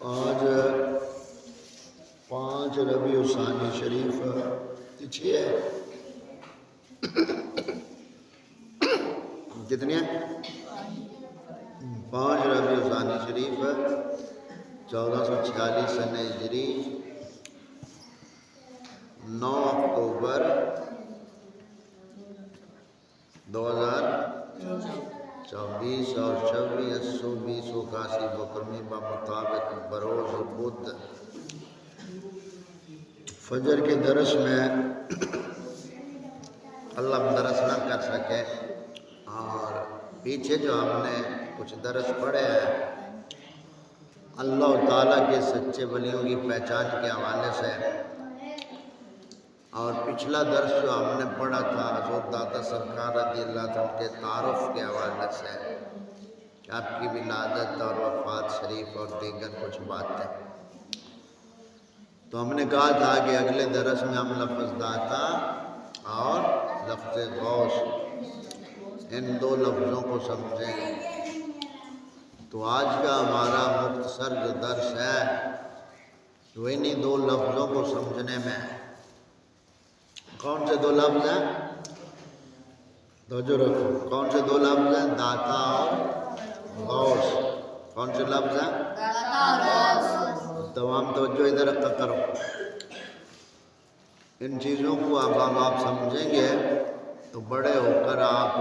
آج 5 ربیع الثانی شریف پیچھے ہے کتنی ہے 5 ربیع الثانی شریف 1446 سنہ ہجری 9 اکتوبر 2024 اور 26/8/2081 بقرمی بمطابق بروز بدھ فجر کے درس میں اللہ درس نہ کر سکے اور پیچھے جو ہم نے کچھ درس پڑھے ہیں اللہ تعالیٰ کے سچے ولیوں کی پہچان کے حوالے سے، اور پچھلا درس جو ہم نے پڑھا تھا حضرت داتا سرکار رضی اللہ عنہ کے تعارف کے حوالے سے، آپ کی ولادت اور وفات شریف اور دیگر کچھ باتیں، تو ہم نے کہا تھا کہ اگلے درس میں ہم لفظ داتا اور لفظ غوث ان 2 لفظوں کو سمجھیں گے۔ تو آج کا ہمارا مختصر جو درس ہے وہ انہی 2 لفظوں کو سمجھنے میں ہے۔ کون سے 2 لفظ ہیں؟ توجہ رکھو، کون سے 2 لفظ ہیں؟ داتا اور غوث۔ کون سے لفظ ہیں؟ داتا اور غوث۔ تمام توجہ ادھر رکھا کرو، ان چیزوں کو اب آپ سمجھیں گے تو بڑے ہو کر آپ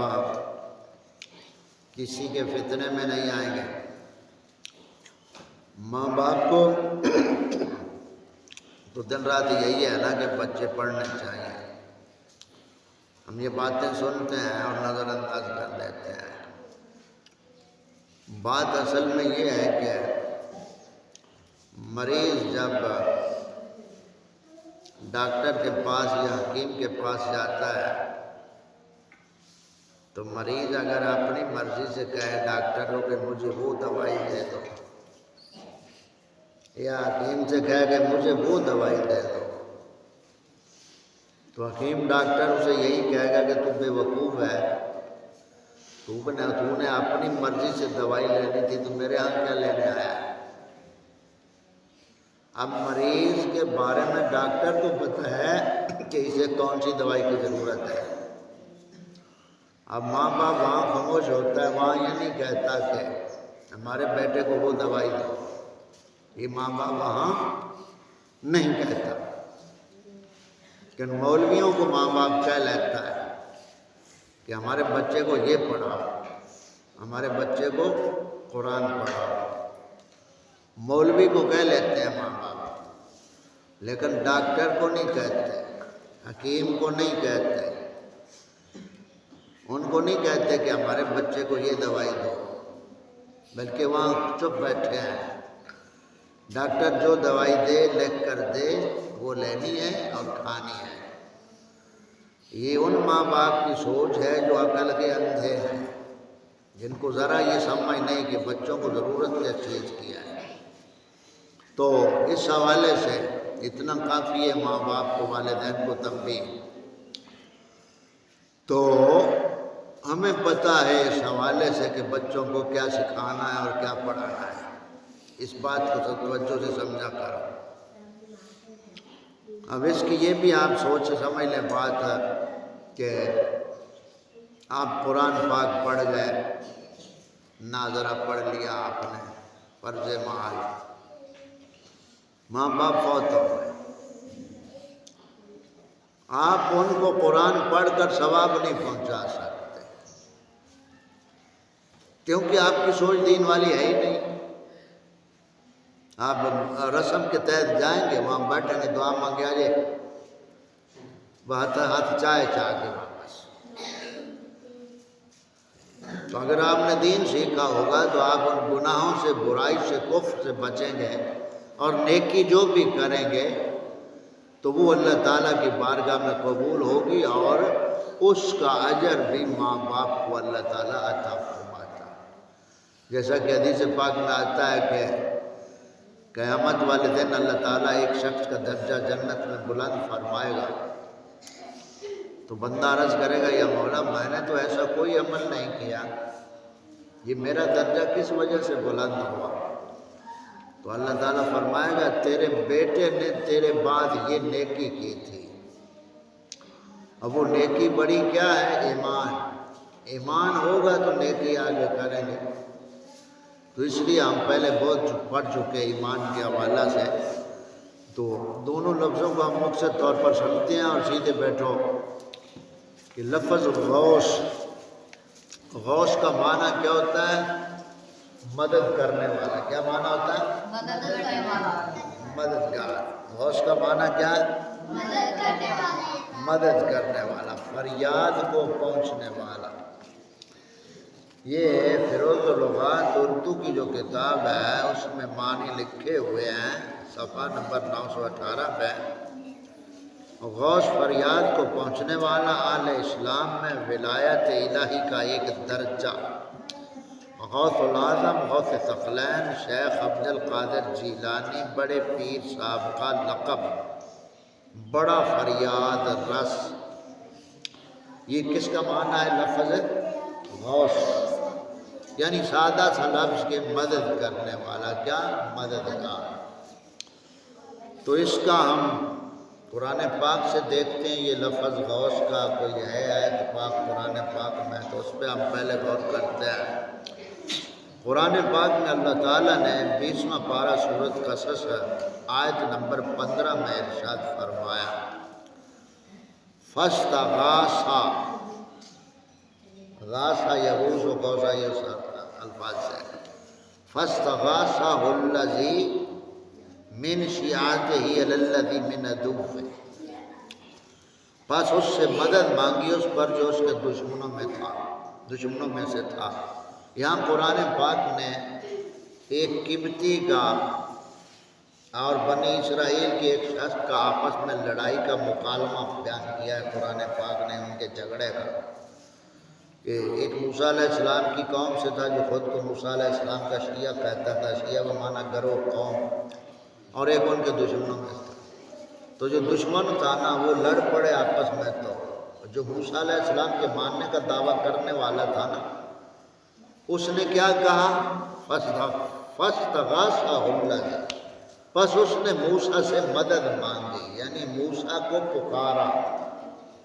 کسی کے فتنے میں نہیں آئیں گے۔ ماں باپ کو تو دن رات یہی ہے نا کہ بچے پڑھنے چاہیے، ہم یہ باتیں سنتے ہیں اور نظر انداز کر لیتے ہیں۔ بات اصل میں یہ ہے کہ مریض جب ڈاکٹر کے پاس یا حکیم کے پاس جاتا ہے تو مریض اگر اپنی مرضی سے کہے ڈاکٹر ہو کہ مجھے وہ دوائی دے دو، یا حکیم سے کہے کہ مجھے وہ دوائی دے دو، تو حکیم ڈاکٹر اسے یہی کہے گا کہ تو بے وقوف ہے، تو نے اپنی مرضی سے دوائی لینی تھی تو میرے ہاں کیا لینے آیا ہے؟ اب مریض کے بارے میں ڈاکٹر کو پتہ ہے کہ اسے کون سی دوائی کی ضرورت ہے۔ اب ماں باپ وہاں خاموش ہوتا ہے، وہاں یہ نہیں کہتا کہ ہمارے بیٹے کو وہ دوائی دو، یہ ماں باپ وہاں نہیں کہتا، لیکن مولویوں کو ماں باپ کہہ لیتا ہے کہ ہمارے بچے کو یہ پڑھاؤ، ہمارے بچے کو قرآن پڑھاؤ، مولوی کو کہہ لیتے ہیں ماں باپ، لیکن ڈاکٹر کو نہیں کہتے، حکیم کو نہیں کہتے، ان کو نہیں کہتے کہ ہمارے بچے کو یہ دوائی دو، بلکہ وہاں چپ بیٹھے ہیں۔ ڈاکٹر جو دوائی دے لکھ کر دے وہ لینی ہے اور کھانی ہے۔ یہ ان ماں باپ کی سوچ ہے جو عقل کے اندھے ہیں، جن کو ذرا یہ سمجھ نہیں کہ بچوں کو ضرورت کیا چیز کی ہے۔ تو اس حوالے سے اتنا کافی ہے ماں باپ کو، والدین کو تنبیہ۔ تو ہمیں پتہ ہے اس حوالے سے کہ بچوں کو کیا سکھانا ہے اور کیا پڑھانا ہے، اس بات کو توجہ سے سمجھا کرو۔ اب اس کی یہ بھی آپ سوچ سمجھ لیں بات ہے کہ آپ قرآن پاک پڑھ گئے، ناظرہ پڑھ لیا آپ نے، فرض محال، ماں باپ فوت ہو گئے، آپ ان کو قرآن پڑھ کر ثواب نہیں پہنچا سکتے، کیونکہ آپ کی سوچ دین والی ہے ہی نہیں۔ آپ رسم کے تحت جائیں گے، وہاں بیٹھیں گے، دعا مانگے آ جائے، ہاتھ چائے چاہ کے واپس۔ تو اگر آپ نے دین سیکھا ہوگا تو آپ ان گناہوں سے، برائی سے، کفر سے بچیں گے، اور نیکی جو بھی کریں گے تو وہ اللہ تعالیٰ کی بارگاہ میں قبول ہوگی، اور اس کا اجر بھی ماں باپ کو اللہ تعالیٰ عطا فرماتا ہے۔ جیسا کہ حدیث پاک میں آتا ہے کہ قیامت والے دن اللہ تعالیٰ ایک شخص کا درجہ جنت میں بلند فرمائے گا، تو بندہ عرض کرے گا یا مولا میں نے تو ایسا کوئی عمل نہیں کیا، یہ میرا درجہ کس وجہ سے بلند ہوا؟ تو اللہ تعالیٰ فرمائے گا تیرے بیٹے نے تیرے بعد یہ نیکی کی تھی۔ اب وہ نیکی بڑی کیا ہے؟ ایمان۔ ایمان ہوگا تو نیکی آگے کریں گے۔ تو اس لیے ہم پہلے بہت پڑھ چکے ایمان کے حوالہ سے، تو دونوں لفظوں کو ہم مقصد طور پر سمجھتے ہیں اور سیدھے بیٹھو کہ لفظ غوث، غوث کا معنی کیا ہوتا ہے؟ مدد کرنے والا۔ کیا معنی ہوتا ہے؟ مدد کرنے والا۔ مددگار۔ غوث کا معنی کیا ہے؟ مدد کرنے والا۔ مدد کرنے والا، فریاد کو پہنچنے والا۔ یہ فیروز اللغات اردو کی جو کتاب ہے اس میں معنی لکھے ہوئے ہیں، صفحہ نمبر 918 پہ۔ غوث فریاد کو پہنچنے والا، اہل اسلام میں ولایت الہی کا ایک درجہ۔ غوث العظم، غوث ثقلین، شیخ عبد القادر جیلانی بڑے پیر صاحب کا لقب، بڑا فریاد رس۔ یہ کس کا معنی ہے لفظ غوث؟ یعنی سادہ سا لفظ کے مدد کرنے والا، کیا؟ مددگار۔ تو اس کا ہم قرآن پاک سے دیکھتے ہیں، یہ لفظ غوث کا کوئی ہے آیت پاک قرآن پاک میں، تو اس پہ ہم پہلے غور کرتے ہیں۔ قرآن پاک میں اللہ تعالیٰ نے 20واں پارہ سورۃ قصص آیت نمبر 15 میں ارشاد فرمایا، فاستغاثا، غاثا یغوث و غوثا، یہ الفاظ سے، فاستغاثہ الذی من شیعتہ علی الذی من عدوہ، بس اس سے مدد مانگی اس پر جو اس کے دشمنوں میں تھا، دشمنوں میں سے تھا۔ یہاں قرآن پاک نے ایک قبطی کا اور بنی اسرائیل کے ایک شخص کا آپس میں لڑائی کا مکالمہ بیان کیا ہے قرآن پاک نے، ان کے جھگڑے کا، کہ ایک موسیٰ علیہ السلام کی قوم سے تھا جو خود کو موسیٰ علیہ السلام کا شیعہ کہتا تھا، شیعہ وہ معنی گروہ، قوم، اور ایک ان کے دشمنوں میں تھا۔ تو جو دشمن تھا نا وہ لڑ پڑے آپس میں، تو جو موسیٰ علیہ السلام کے ماننے کا دعویٰ کرنے والا تھا نا، اس نے کیا کہا؟ فاستغاثہ الذی، بس اس نے موسیٰ سے مدد مانگی، یعنی موسیٰ کو پکارا،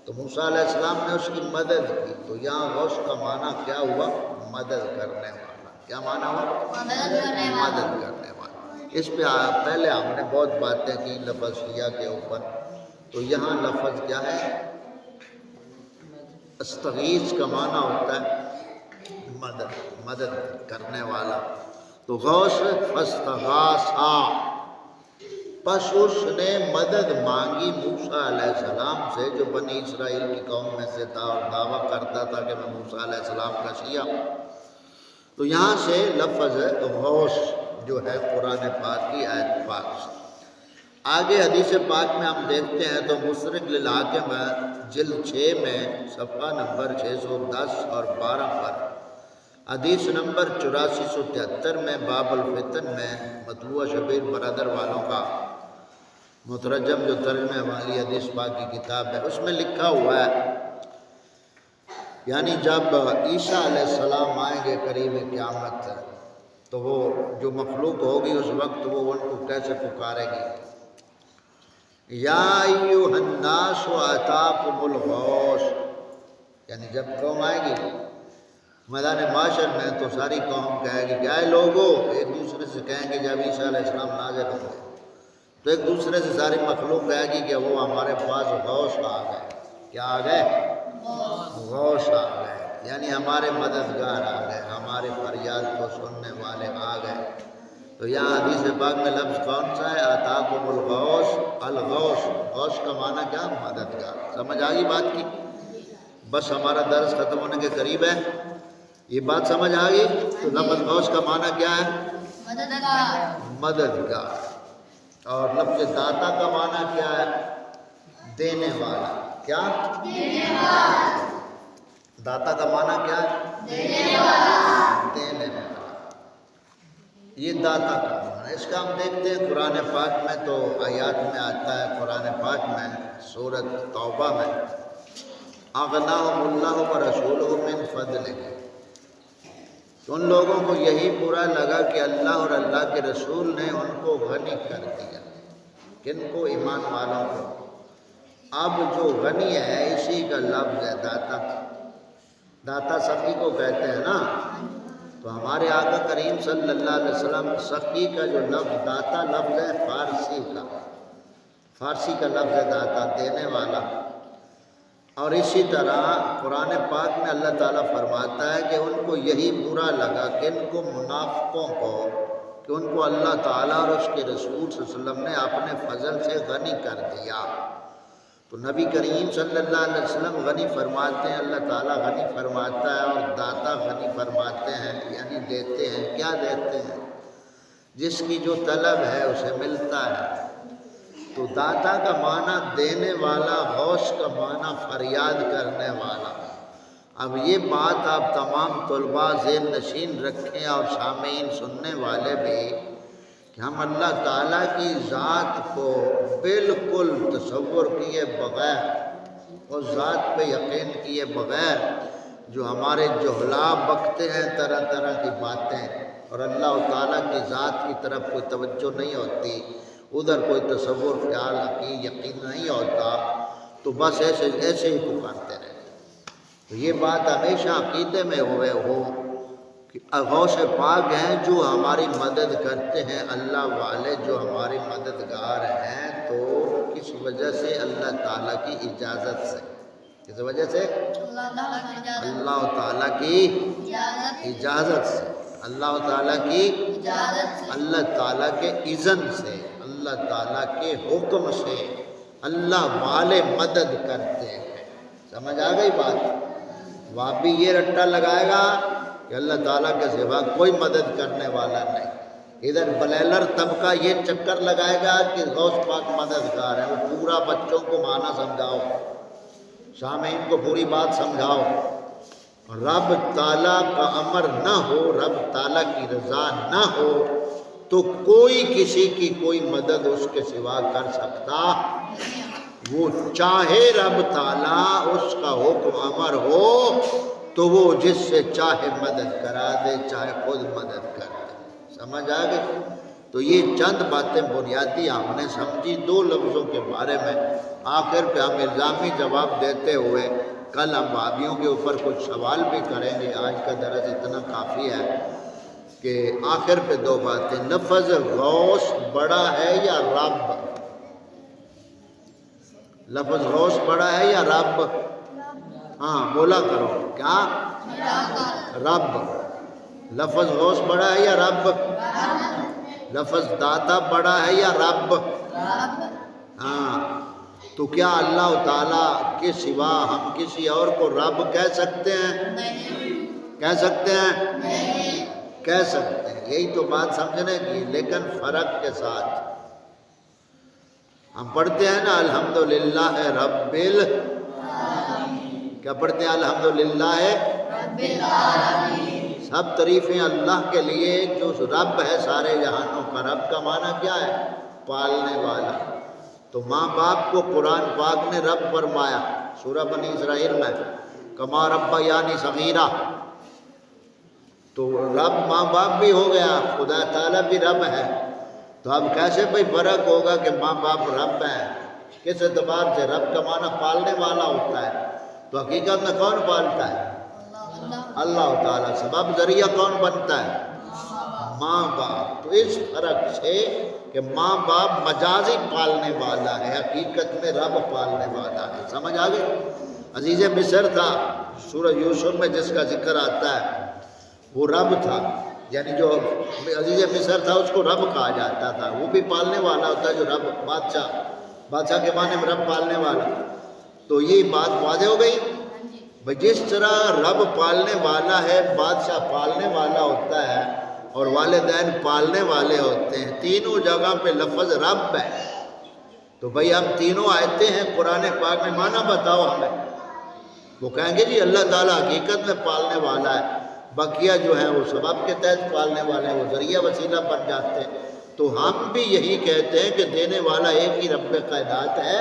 تو موسیٰ علیہ السلام نے اس کی مدد کی۔ تو یہاں غوث کا معنی کیا ہوا؟ مدد کرنے والا۔ کیا معنی ہوا؟ مدد کرنے والا۔ اس پہ پہلے ہم نے بہت باتیں کی لفظ شیعہ کے اوپر، تو یہاں لفظ کیا ہے؟ استغیث کا معنی ہوتا ہے مدد، مدد کرنے والا۔ تو غوث فاستغاثا، پس اس نے مدد مانگی موسیٰ علیہ السلام سے جو بنی اسرائیل کی قوم میں سے تھا اور دعویٰ کرتا تھا کہ میں موسیٰ علیہ السلام کا شیعہ ہوں۔ تو یہاں سے لفظ غوث جو ہے قرآن پاک کی آیت پاک سے۔ آگے حدیث پاک میں ہم دیکھتے ہیں تو مستدرک للحاکم جلد 6 میں صفحہ نمبر 610 اور 12 پر، حدیث نمبر 8473 میں باب الفتن میں، مطبوعہ شبیر برادر والوں کا مترجم جو ترجمہ والی حدیث پاک کی کتاب ہے، اس میں لکھا ہوا ہے، یعنی جب عیسیٰ علیہ السلام آئیں گے قریب قیامت، تو وہ جو مخلوق ہوگی اس وقت وہ ان کو کیسے پکارے گی؟ یا ایھا الناس اتاکم الغوث، یعنی جب قوم آئے گی میدان معاشر میں تو ساری قوم کہے گی کہ اے لوگو، ایک دوسرے سے کہیں گے جب عیسیٰ علیہ السلام نازل ہوں گے تو ایک دوسرے سے ساری مخلوق کہے گی کہ وہ ہمارے پاس غوث آ گئے۔ کیا آ گئے؟ غوث آ گئے، یعنی ہمارے مددگار آ گئے، ہمارے فریاد کو سننے والے آ گئے۔ تو یہاں حدیث پاک میں لفظ کون سا ہے؟ اتاکم الغوث، الغوث، غوث کا معنی کیا؟ مددگار۔ سمجھ آ گئی بات کی؟ بس ہمارا درس ختم ہونے کے قریب ہے، یہ بات سمجھ آ گئی؟ تو لفظ غوث کا معنی کیا ہے؟ مددگار، مددگار۔ اور لفظ داتا کا معنی کیا ہے؟ دینے والا۔ کیا؟ دینے والا۔ داتا کا معنی کیا ہے؟ دینے والا۔ دینے والا، یہ داتا کا معنی۔ اس کا ہم دیکھتے ہیں قرآن پاک میں، تو آیات میں آتا ہے قرآن پاک میں سورۃ توبہ میں، اغناہم اللہ ورسولہ من فضلہ، تو ان لوگوں کو یہی برا لگا کہ اللہ اور اللہ کے رسول نے ان کو غنی کر دیا. کن کو؟ ایمان والوں کو. اب جو غنی ہے اسی کا لفظ ہے داتا. داتا سخی کو کہتے ہیں نا. تو ہمارے آقا کریم صلی اللہ علیہ وسلم سخی کا جو لفظ داتا لفظ ہے فارسی کا لفظ ہے داتا، دینے والا. اور اسی طرح قرآن پاک میں اللہ تعالیٰ فرماتا ہے کہ ان کو یہی برا لگا کہ ان کو منافقوں کو کہ ان کو اللہ تعالیٰ اور اس کے رسول صلی اللہ علیہ وسلم نے اپنے فضل سے غنی کر دیا. تو نبی کریم صلی اللہ علیہ وسلم غنی فرماتے ہیں، اللہ تعالیٰ غنی فرماتا ہے، اور داتا غنی فرماتے ہیں، یعنی دیتے ہیں. کیا دیتے ہیں؟ جس کی جو طلب ہے اسے ملتا ہے. تو داتا کا معنی دینے والا، غوث کا معنی فریاد کرنے والا. اب یہ بات آپ تمام طلباء ذہن نشین رکھیں اور سامعین سننے والے بھی کہ ہم اللہ تعالیٰ کی ذات کو بالکل تصور کیے بغیر، اس ذات پہ یقین کیے بغیر جو ہمارے جہلا بکتے ہیں طرح طرح کی باتیں، اور اللہ تعالیٰ کی ذات کی طرف کوئی توجہ نہیں ہوتی، ادھر کوئی تصور خیال یقین نہیں ہوتا، تو بس ایسے ہی پکارتے رہتے. تو یہ بات ہمیشہ عقیدے میں ہوئے ہو کہ غوث پاک ہیں جو ہماری مدد کرتے ہیں، اللہ والے جو ہمارے مددگار ہیں. تو کس وجہ سے؟ اللہ تعالیٰ کی اجازت سے. کس وجہ سے؟ اللہ تعالیٰ کی اجازت سے، اللہ تعالیٰ کی اللہ تعالیٰ کے اذن سے، اللہ تعالیٰ کے حکم سے اللہ والے مدد کرتے ہیں. سمجھ آ گئی بات؟ وہاں بھی یہ رٹا لگائے گا کہ اللہ تعالیٰ کے سوا کوئی مدد کرنے والا نہیں. ادھر بلیلر طبقہ یہ چکر لگائے گا کہ غوث پاک مددگار ہے. وہ پورا بچوں کو معنی سمجھاؤ، سامعین کو پوری بات سمجھاؤ. رب تعالیٰ کا امر نہ ہو، رب تعالیٰ کی رضا نہ ہو تو کوئی کسی کی کوئی مدد اس کے سوا کر سکتا. وہ چاہے رب تعالیٰ اس کا حکم امر ہو تو وہ جس سے چاہے مدد کرا دے، چاہے خود مدد کر دے. سمجھ آ گئی؟ تو یہ چند باتیں بنیادی ہم نے سمجھی دو لفظوں کے بارے میں. آخر پہ ہم الزامی جواب دیتے ہوئے کل ہم بھابھیوں کے اوپر کچھ سوال بھی کریں گے. آج کا درس اتنا کافی ہے کہ آخر پہ دو باتیں. لفظ غوث بڑا ہے یا رب؟ لفظ غوث بڑا ہے یا رب؟ ہاں بولا کرو. کیا؟ رب. لفظ غوث بڑا ہے یا رب؟ لفظ داتا بڑا ہے یا رب؟ ہاں. تو کیا اللہ تعالیٰ کے سوا ہم کسی اور کو رب کہہ سکتے ہیں؟ کہہ سکتے ہیں؟ کہہ سکتے ہیں. یہی تو بات سمجھنے کی، لیکن فرق کے ساتھ. ہم پڑھتے ہیں نا الحمدللہ رب کیا پڑھتے ہیں؟ الحمدللہ رب العالمین. سب تعریفیں اللہ کے لیے جو رب ہے سارے جہانوں کا. رب کا معنی کیا ہے؟ پالنے والا. تو ماں باپ کو قرآن پاک نے رب فرمایا سورہ بنی اسرائیل میں، کما رب یعنی صغیرہ. تو رب ماں باپ بھی ہو گیا، خدا تعالیٰ بھی رب ہے. تو اب کیسے بھئی فرق ہوگا کہ ماں باپ رب ہیں؟ کس اعتبار سے؟ رب کا معنی پالنے والا ہوتا ہے. تو حقیقت میں کون پالتا ہے؟ اللہ تعالیٰ. سبب ذریعہ کون بنتا ہے؟ ماں باپ. تو اس فرق سے کہ ماں باپ مجازی پالنے والا ہے، حقیقت میں رب پالنے والا ہے. سمجھ آ گئی؟ عزیز مصر تھا سورہ یوسف میں جس کا ذکر آتا ہے، وہ رب تھا. یعنی جو عزیز مصر تھا اس کو رب کہا جاتا تھا. وہ بھی پالنے والا ہوتا ہے جو رب، بادشاہ کے معنی میں رب پالنے والا. تو یہ بات واضح ہو گئی. جس طرح رب پالنے والا ہے، بادشاہ پالنے والا ہوتا ہے، اور والدین پالنے والے ہوتے ہیں، تینوں جگہ پہ لفظ رب ہے. تو بھئی ہم تینوں آیتیں ہیں قرآن پاک میں، معنی بتاؤ ہمیں. وہ کہیں گے جی اللہ تعالیٰ حقیقت میں پالنے والا ہے، بقیہ جو ہیں وہ سبب کے تحت پالنے والے ہیں، وہ ذریعہ وسیلہ بن جاتے ہیں. تو ہم بھی یہی کہتے ہیں کہ دینے والا ایک ہی رب کائنات ہے،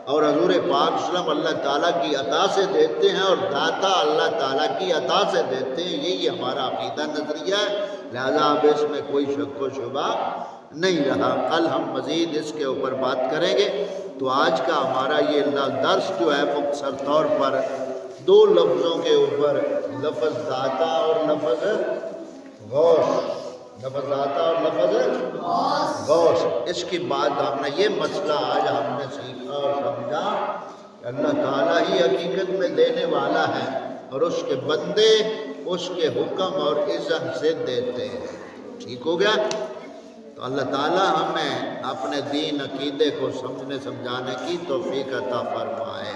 اور حضور پاک صلی اللہ علیہ وسلم اللہ تعالیٰ کی عطا سے دیتے ہیں اور داتا اللہ تعالیٰ کی عطا سے دیتے ہیں، یہی ہمارا عقیدہ نظریہ ہے، لہذا اب اس میں کوئی شک و شبہ نہیں رہا۔ کل ہم مزید اس کے اوپر بات کریں گے۔ تو آج کا ہمارا یہ درس جو ہے مختصر طور پر دو لفظوں کے اوپر، لفظ داتا اور لفظ غوث، لفظ داتا اور لفظ غوث، اس کی بات ہم نے یہ مسئلہ آج ہم نے سیکھا اور سمجھا کہ اللہ تعالیٰ ہی حقیقت میں دینے والا ہے اور اس کے بندے اس کے حکم اور اذن سے دیتے ہیں۔ ٹھیک ہو گیا؟ تو اللہ تعالیٰ ہمیں اپنے دین عقیدے کو سمجھنے سمجھانے کی توفیق عطا فرمائے۔